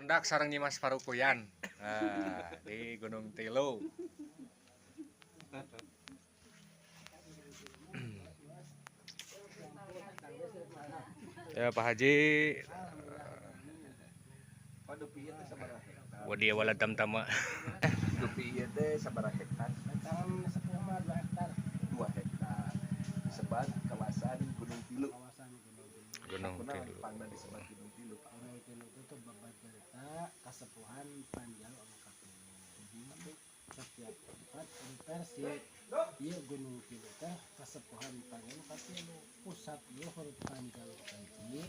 Pendak sareng Nyimas Parukuyan. Nah, di Gunung Tilu. Ya Pak Haji, wadia wala tamtama. Dupi ieu teh sabaraha hektar? Hektaran 10,2 hektar. 2 hektar. Disebat kawasan Gunung Tilu. Kawasan Gunung Tilu. Gunung Kunaon Tilu. pangna disebat Gunung Tilu? Gunung Tilu itu tuh babat cerita kasepuhan panjang orang Kapulu. Tapi setiap tempat ada versi. Iya Gunung Tilu teh kasepuhan panjang Kapulu. Pusat luhur panjang kanci.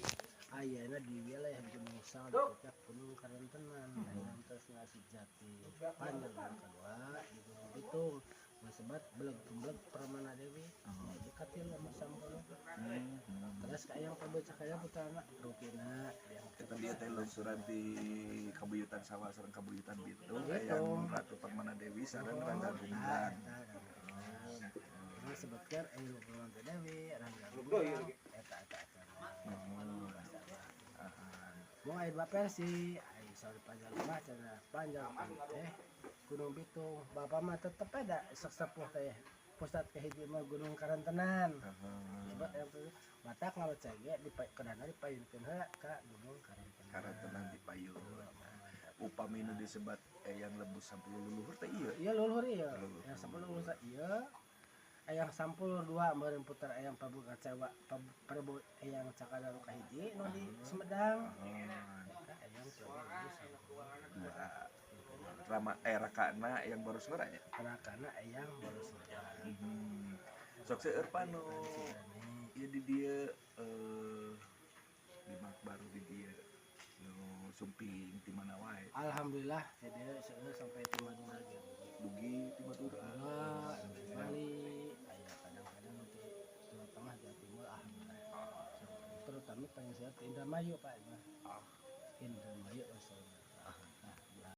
Ayana di wilayah Gunung Sal dekat Gunung Karantenan. Yang terus ngasih jati panjang yang kedua di Gunung Bitung. Sebat beleg-beleg Permana Dewi. Dekat sama Sampul. Terus kayak yang pembaca kayak putarana rupina yang Eta dia teh lungsuran di Kabuyutan Sawah sareng Kabuyutan Bitung Gitu. yang Ratu Permana Dewi sareng Rangga Gumlang. Terus sebutkan Permana Dewi, Rangga Gumlang, eta. Mau aya dua versi, aya soal panjang mah cenah panjang teh Gunung Bitung. Bapak mah tetep ada sesepuh teh pusat kahiji mah Gunung Karantenan. Sebab yang batak ngawecege di kedana dipayunkeun heula ka Gunung Karantenan. Karantenan di Payun. Upami nu disebat yang lembus 10 leluhur teh ieu. Iya leluhur ieu. Yang 10 lusa ieu. Ayang sampul 2 meureun puter ayang pabuka cewa Prabu ayang cakada nu kahiji nu di Sumedang. Eta ayang coba Rama Rakana yang baru suaranya. Rakana ayang baru suara. Sok seueur panu ieu di dieu di Makbaru di dieu nu sumping ti mana wae. Alhamdulillah jadi seueur sampai di Madura ge. Dugi ti Madura. Bali aya kadang-kadang di Jawa Tengah Jawa Timur alhamdulillah. Terutama pengen sehat Indramayu Pak. Indramayu masalah.